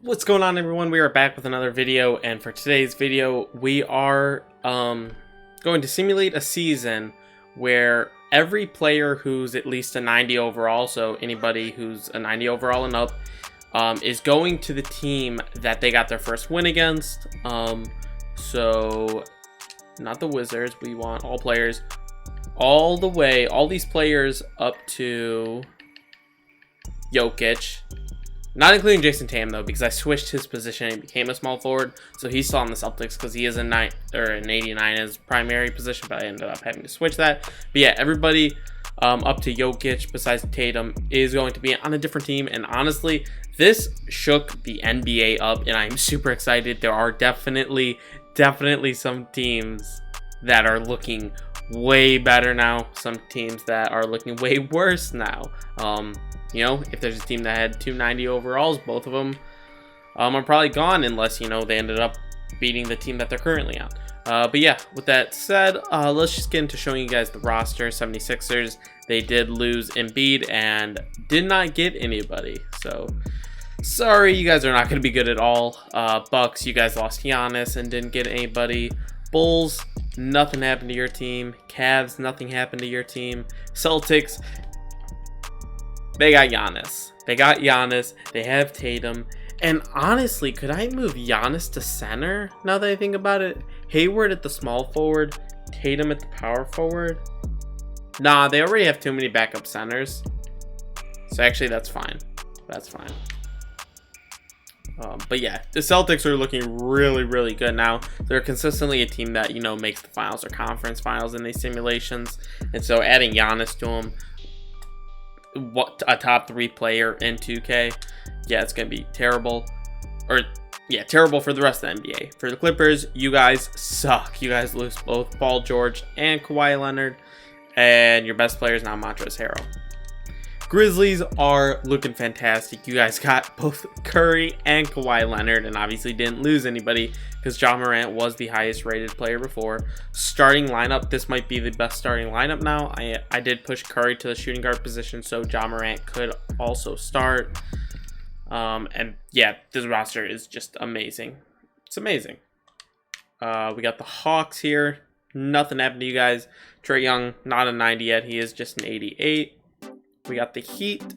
What's going on, everyone? We are back with another video, and for today's video we are going to simulate a season where every player who's at least a 90 overall, so anybody who's a 90 overall and up, is going to the team that they got their first win against. So not the Wizards, we want all players all the way, all these players up to Jokic. Not including Jason Tatum, though, because I switched his position and became a small forward. So he's still on the Celtics because he is an 89 as primary position, but I ended up having to switch that. But yeah, everybody up to Jokic besides Tatum is going to be on a different team. And honestly, this shook the NBA up, and I'm super excited. There are definitely some teams that are looking way better now. Some teams that are looking way worse now. You know, if there's a team that had 290 overalls, both of them are probably gone unless, you know, they ended up beating the team that they're currently on. But yeah, with that said, let's just get into showing you guys the roster. 76ers, they did lose Embiid and did not get anybody. So, sorry, you guys are not going to be good at all. Bucks, you guys lost Giannis and didn't get anybody. Bulls, nothing happened to your team. Cavs, nothing happened to your team. Celtics, they got Giannis. They have Tatum. And honestly, could I move Giannis to center now that I think about it? Hayward at the small forward, Tatum at the power forward. Nah, they already have too many backup centers. So actually, that's fine. That's fine. But yeah, the Celtics are looking really good now. They're consistently a team that, you know, makes the finals or conference finals in these simulations. And so adding Giannis to them, what a top 3 player in 2K, yeah, it's gonna be terrible. Or yeah, terrible for the rest of the NBA. For the Clippers, you guys suck. You guys lose both Paul George and Kawhi Leonard, and your best player is now Montrezl Harrell. Grizzlies are looking fantastic. You guys got both Curry and Kawhi Leonard, and obviously didn't lose anybody because Ja Morant was the highest rated player before. Starting lineup, this might be the best starting lineup now. I did push Curry to the shooting guard position so Ja Morant could also start. And yeah, this roster is just amazing. It's amazing. We got the Hawks here. Nothing happened to you guys. Trae Young, not a 90 yet. He is just an 88. We got the Heat,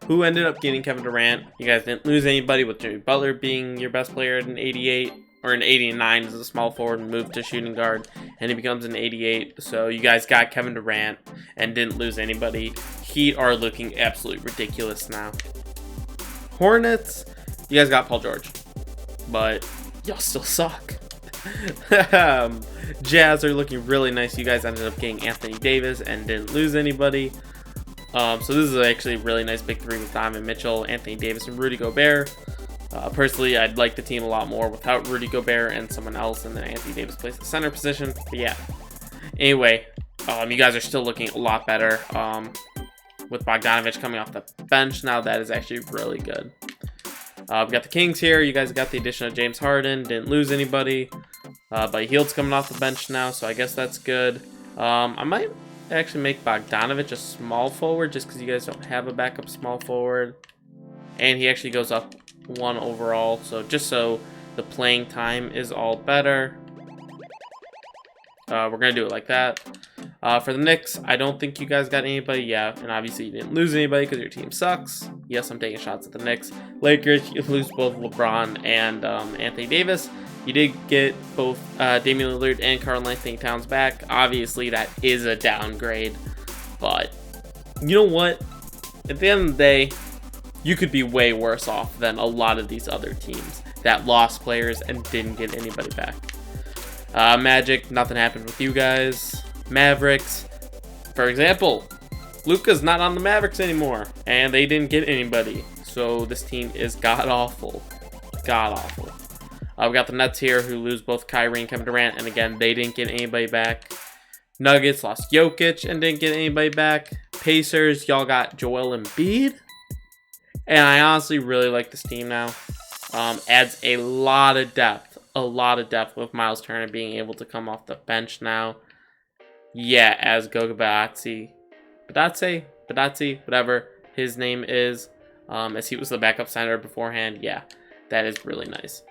who ended up getting Kevin Durant. You guys didn't lose anybody with Jimmy Butler being your best player at an 88, or an 89 as a small forward and moved to shooting guard, and he becomes an 88. So you guys got Kevin Durant and didn't lose anybody. Heat are looking absolutely ridiculous now. Hornets, you guys got Paul George, but y'all still suck. Jazz are looking really nice. You guys ended up getting Anthony Davis and didn't lose anybody. So this is actually a really nice big 3 with Donovan Mitchell, Anthony Davis, and Rudy Gobert. Personally, I'd like the team a lot more without Rudy Gobert and someone else, and then Anthony Davis plays the center position. But yeah. Anyway, you guys are still looking a lot better. With Bogdanovich coming off the bench now, that is actually really good. We got the Kings here. You guys got the addition of James Harden. Didn't lose anybody. But Hield's coming off the bench now, so I guess that's good. I might actually make Bogdanovich a small forward just because you guys don't have a backup small forward, and he actually goes up 1 overall, so just so the playing time is all better, we're gonna do it like that. For the Knicks, I don't think you guys got anybody. Yeah, and obviously you didn't lose anybody because your team sucks. Yes, I'm taking shots at the Knicks. Lakers, you lose both LeBron and Anthony Davis. You did get both Damian Lillard and Karl-Anthony Towns back. Obviously, that is a downgrade. But, you know what? At the end of the day, you could be way worse off than a lot of these other teams that lost players and didn't get anybody back. Magic, nothing happened with you guys. Mavericks, for example, Luka's not on the Mavericks anymore, and they didn't get anybody. So this team is god-awful. God-awful. We got the Nets here, who lose both Kyrie and Kevin Durant, and again, they didn't get anybody back. Nuggets lost Jokic and didn't get anybody back. Pacers, y'all got Joel Embiid. And I honestly really like this team now. Adds a lot of depth with Miles Turner being able to come off the bench now. Yeah, as Goga Baatsi, whatever his name is, as he was the backup center beforehand. Yeah, that is really nice.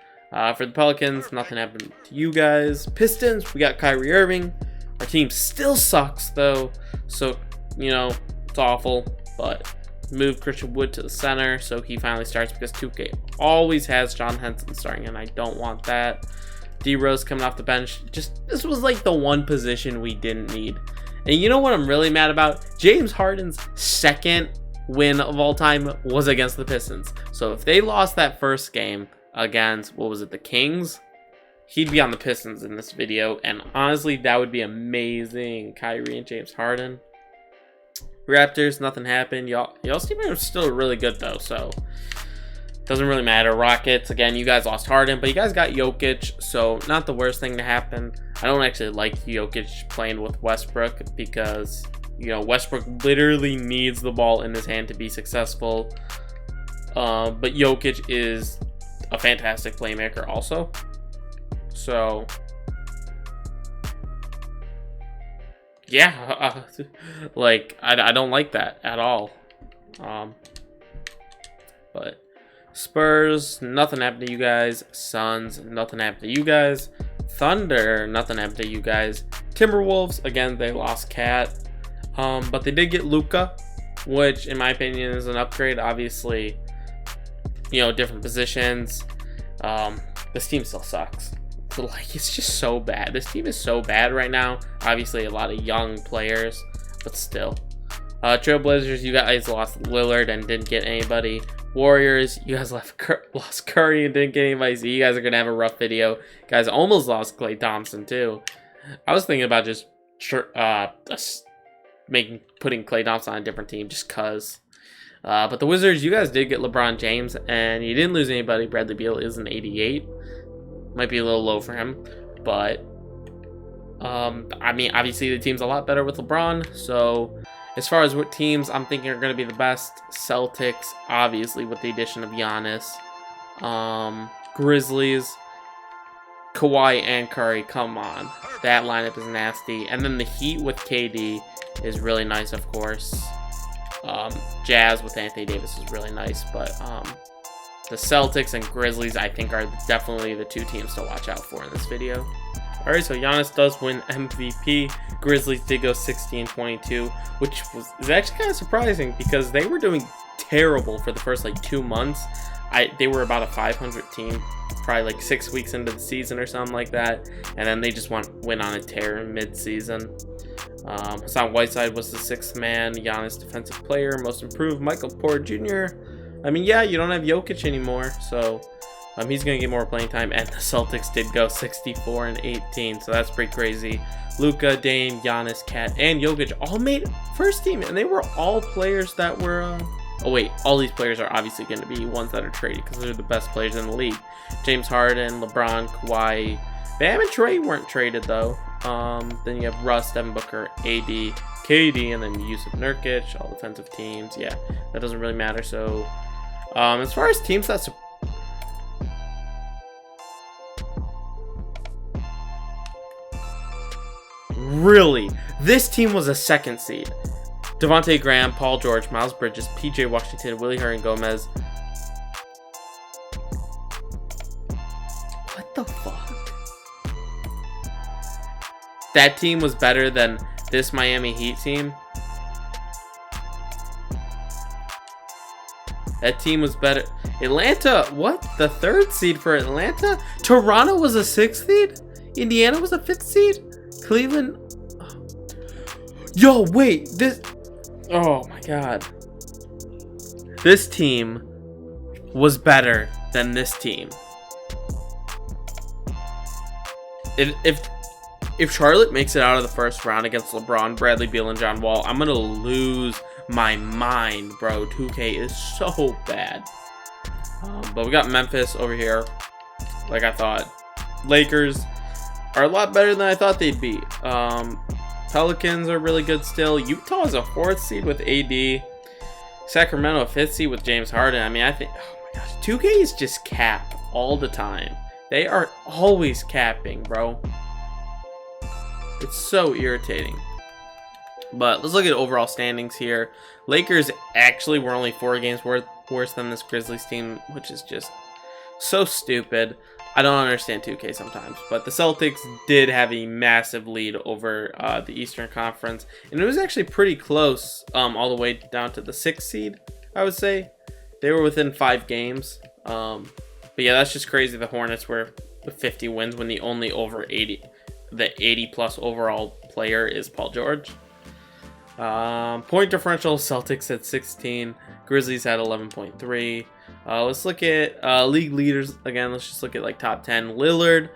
For the Pelicans, nothing happened to you guys. Pistons, we got Kyrie Irving. Our team still sucks though, so you know it's awful. But moved Christian Wood to the center, so he finally starts because 2K always has John Henson starting, and I don't want that. D Rose coming off the bench. Just this was like the one position we didn't need. And you know what I'm really mad about? James Harden's second win of all time was against the Pistons. So if they lost that first game against, what was it, the Kings, he'd be on the Pistons in this video, and honestly that would be amazing. Kyrie and James Harden. Raptors, nothing happened. Y'all's team are still really good though, so doesn't really matter. Rockets, again, you guys lost Harden, but you guys got Jokic, so not the worst thing to happen. I don't actually like Jokic playing with Westbrook because, you know, Westbrook literally needs the ball in his hand to be successful. But Jokic is a fantastic playmaker also. So, yeah, like, I don't like that at all. But Spurs, nothing happened to you guys. Suns, nothing happened to you guys. Thunder, nothing happened to you guys. Timberwolves, again, they lost Cat. But they did get Luka, which in my opinion is an upgrade. Obviously, you know, different positions. This team still sucks. So, like, it's just so bad. This team is so bad right now. Obviously, a lot of young players, but still. Trailblazers, you guys lost Lillard and didn't get anybody. Warriors, you guys lost Curry and didn't get anybody. So you guys are gonna have a rough video. You guys almost lost Klay Thompson too. I was thinking about just putting Klay Thompson on a different team just cause. But the Wizards, you guys did get LeBron James and you didn't lose anybody. Bradley Beal is an 88. Might be a little low for him, but I mean, obviously the team's a lot better with LeBron. So as far as what teams I'm thinking are going to be the best, Celtics, obviously with the addition of Giannis. Grizzlies, Kawhi and Curry, come on. That lineup is nasty. And then the Heat with KD is really nice, of course. Jazz with Anthony Davis is really nice, but the Celtics and Grizzlies, I think, are definitely the two teams to watch out for in this video. Alright, so Giannis does win MVP. Grizzlies did go 16-22, which is actually kind of surprising because they were doing terrible for the first like 2 months. They were about a 500 team, probably like 6 weeks into the season or something like that, and then they just went on a tear in mid-season. Hassan Whiteside was the 6th man. Giannis defensive player, most improved. Michael Porter Jr. I mean, yeah, you don't have Jokic anymore, so he's going to get more playing time. And the Celtics did go 64-18, so that's pretty crazy. Luka, Dame, Giannis, Kat, and Jokic all made first team, and they were all players that were... oh, wait, all these players are obviously going to be ones that are traded because they're the best players in the league. James Harden, LeBron, Kawhi. Bam and Trey weren't traded, though. Then you have Russ, Devin Booker, AD, KD, and then Yusuf Nurkic, all defensive teams. Yeah, that doesn't really matter. So, as far as teams that's... Really? This team was a 2nd seed. Devontae Graham, Paul George, Miles Bridges, PJ Washington, Willie Hernan-Gomez. What the fuck? That team was better than this Miami Heat team. That team was better. Atlanta, what? The 3rd seed for Atlanta? Toronto was a 6th seed? Indiana was a 5th seed? Cleveland... Yo, wait, this... Oh my god. This team was better than this team. If Charlotte makes it out of the first round against LeBron, Bradley Beal, and John Wall, I'm gonna lose my mind, bro. 2K is so bad. But we got Memphis over here, like I thought. Lakers are a lot better than I thought they'd be. Pelicans are really good still. Utah is a 4th seed with AD. Sacramento a 5th seed with James Harden. I mean, I think, oh my gosh, 2K is just cap all the time. They are always capping, bro. It's so irritating. But let's look at overall standings here. Lakers actually were only 4 games worse than this Grizzlies team, which is just So stupid. I don't understand 2K sometimes, but the Celtics did have a massive lead over the Eastern Conference, and it was actually pretty close all the way down to the 6th seed, I would say. They were within 5 games. But yeah, that's just crazy. The Hornets were with 50 wins when the only the 80 plus overall player is Paul George. Point differential, Celtics at 16, Grizzlies at 11.3. Let's look at league leaders again. Let's just look at like top 10. Lillard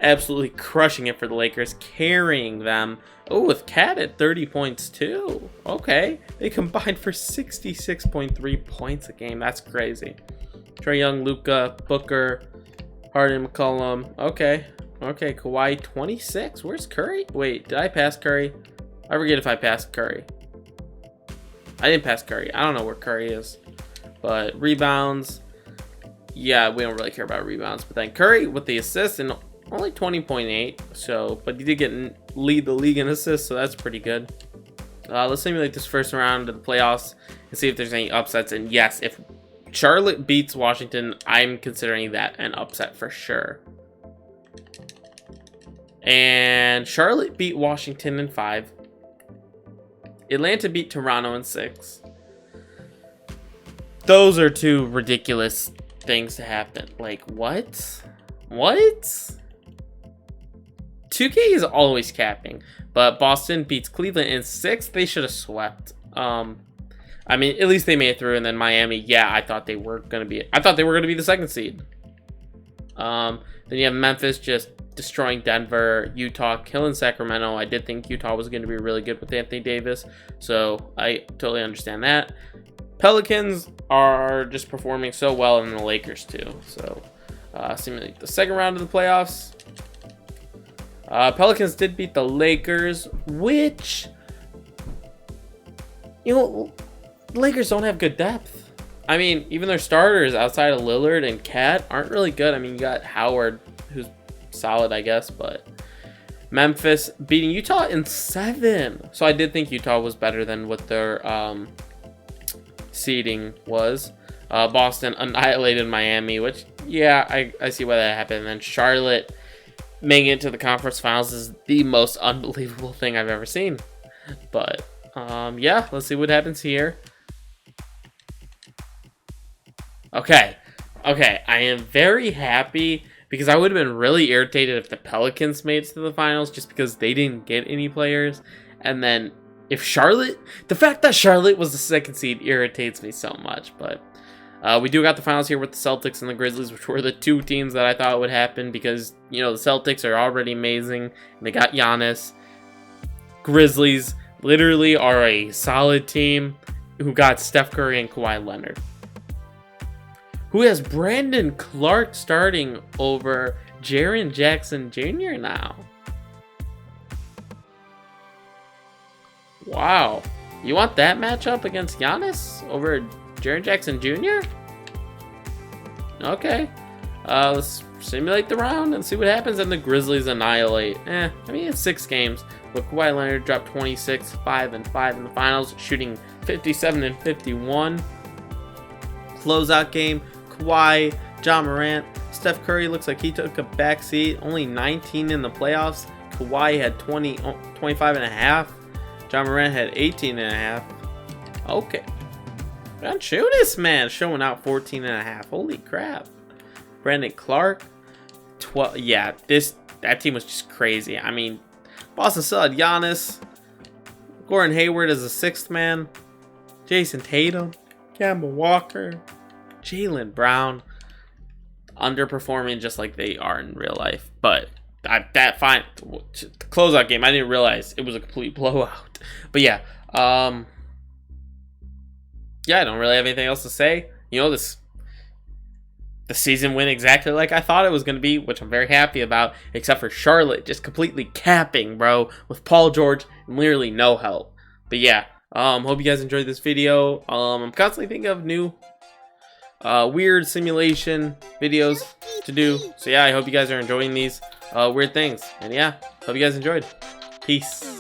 absolutely crushing it for the Lakers, carrying them. Oh, with Cat at 30 points too. Okay, they combined for 66.3 points a game. That's crazy. Trae Young, Luka, Booker, Harden, McCollum. Okay, Kawhi 26. Where's Curry? Wait, did I pass Curry? I forget if I passed Curry. I didn't pass Curry. I don't know where Curry is. But rebounds, yeah, we don't really care about rebounds. But then Curry with the assists and only 20.8. So, but he did lead the league in assists, so that's pretty good. Let's simulate this first round of the playoffs and see if there's any upsets. And yes, if Charlotte beats Washington, I'm considering that an upset for sure. And Charlotte beat Washington in 5. Atlanta beat Toronto in 6. Those are 2 ridiculous things to happen. Like, what? 2K is always capping. But Boston beats Cleveland in 6. They should have swept. I mean, at least they made it through. And then Miami, yeah, I thought they were going to be the 2nd seed. Then you have Memphis just destroying Denver, Utah killing Sacramento. I did think Utah was going to be really good with Anthony Davis, so I totally understand that. Pelicans are just performing so well, and the Lakers too. So simulate the second round of the playoffs. Pelicans did beat the Lakers, which, you know, the Lakers don't have good depth. I mean, even their starters outside of Lillard and Cat aren't really good. I mean, you got Howard, who's solid, I guess, but Memphis beating Utah in 7. So I did think Utah was better than what their seeding was. Boston annihilated Miami, which, yeah, I see why that happened. And then Charlotte making it to the conference finals is the most unbelievable thing I've ever seen. But yeah, let's see what happens here. Okay, I am very happy because I would have been really irritated if the Pelicans made it to the finals just because they didn't get any players. And then if Charlotte, the fact that Charlotte was the 2nd seed irritates me so much. But we do got the finals here with the Celtics and the Grizzlies, which were the 2 teams that I thought would happen because, you know, the Celtics are already amazing. And they got Giannis. Grizzlies literally are a solid team who got Steph Curry and Kawhi Leonard, who has Brandon Clark starting over Jaren Jackson Jr. now. Wow. You want that matchup against Giannis over Jaren Jackson Jr.? Okay. Let's simulate the round and see what happens. And the Grizzlies annihilate. I mean, it's 6 games. But Kawhi Leonard dropped 26, 5 and 5 in the finals, shooting 57 and 51. Closeout game. Kawhi, Ja Morant, Steph Curry looks like he took a backseat. Only 19 in the playoffs. Kawhi had 25 and a half. Ja Morant had 18 and a half. Okay. Valanciunas, man, showing out 14 and a half. Holy crap. Brandon Clark, 12. Yeah, that team was just crazy. I mean, Boston still had Giannis. Gordon Hayward as a 6th man. Jason Tatum, Kemba Walker, Jaylen Brown, underperforming just like they are in real life. But the closeout game, I didn't realize it was a complete blowout. But yeah, I don't really have anything else to say. You know, the season went exactly like I thought it was going to be, which I'm very happy about, except for Charlotte just completely capping, bro, with Paul George and literally no help. But yeah, hope you guys enjoyed this video. I'm constantly thinking of new weird simulation videos to do. So yeah, I hope you guys are enjoying these weird things. And yeah, hope you guys enjoyed. Peace.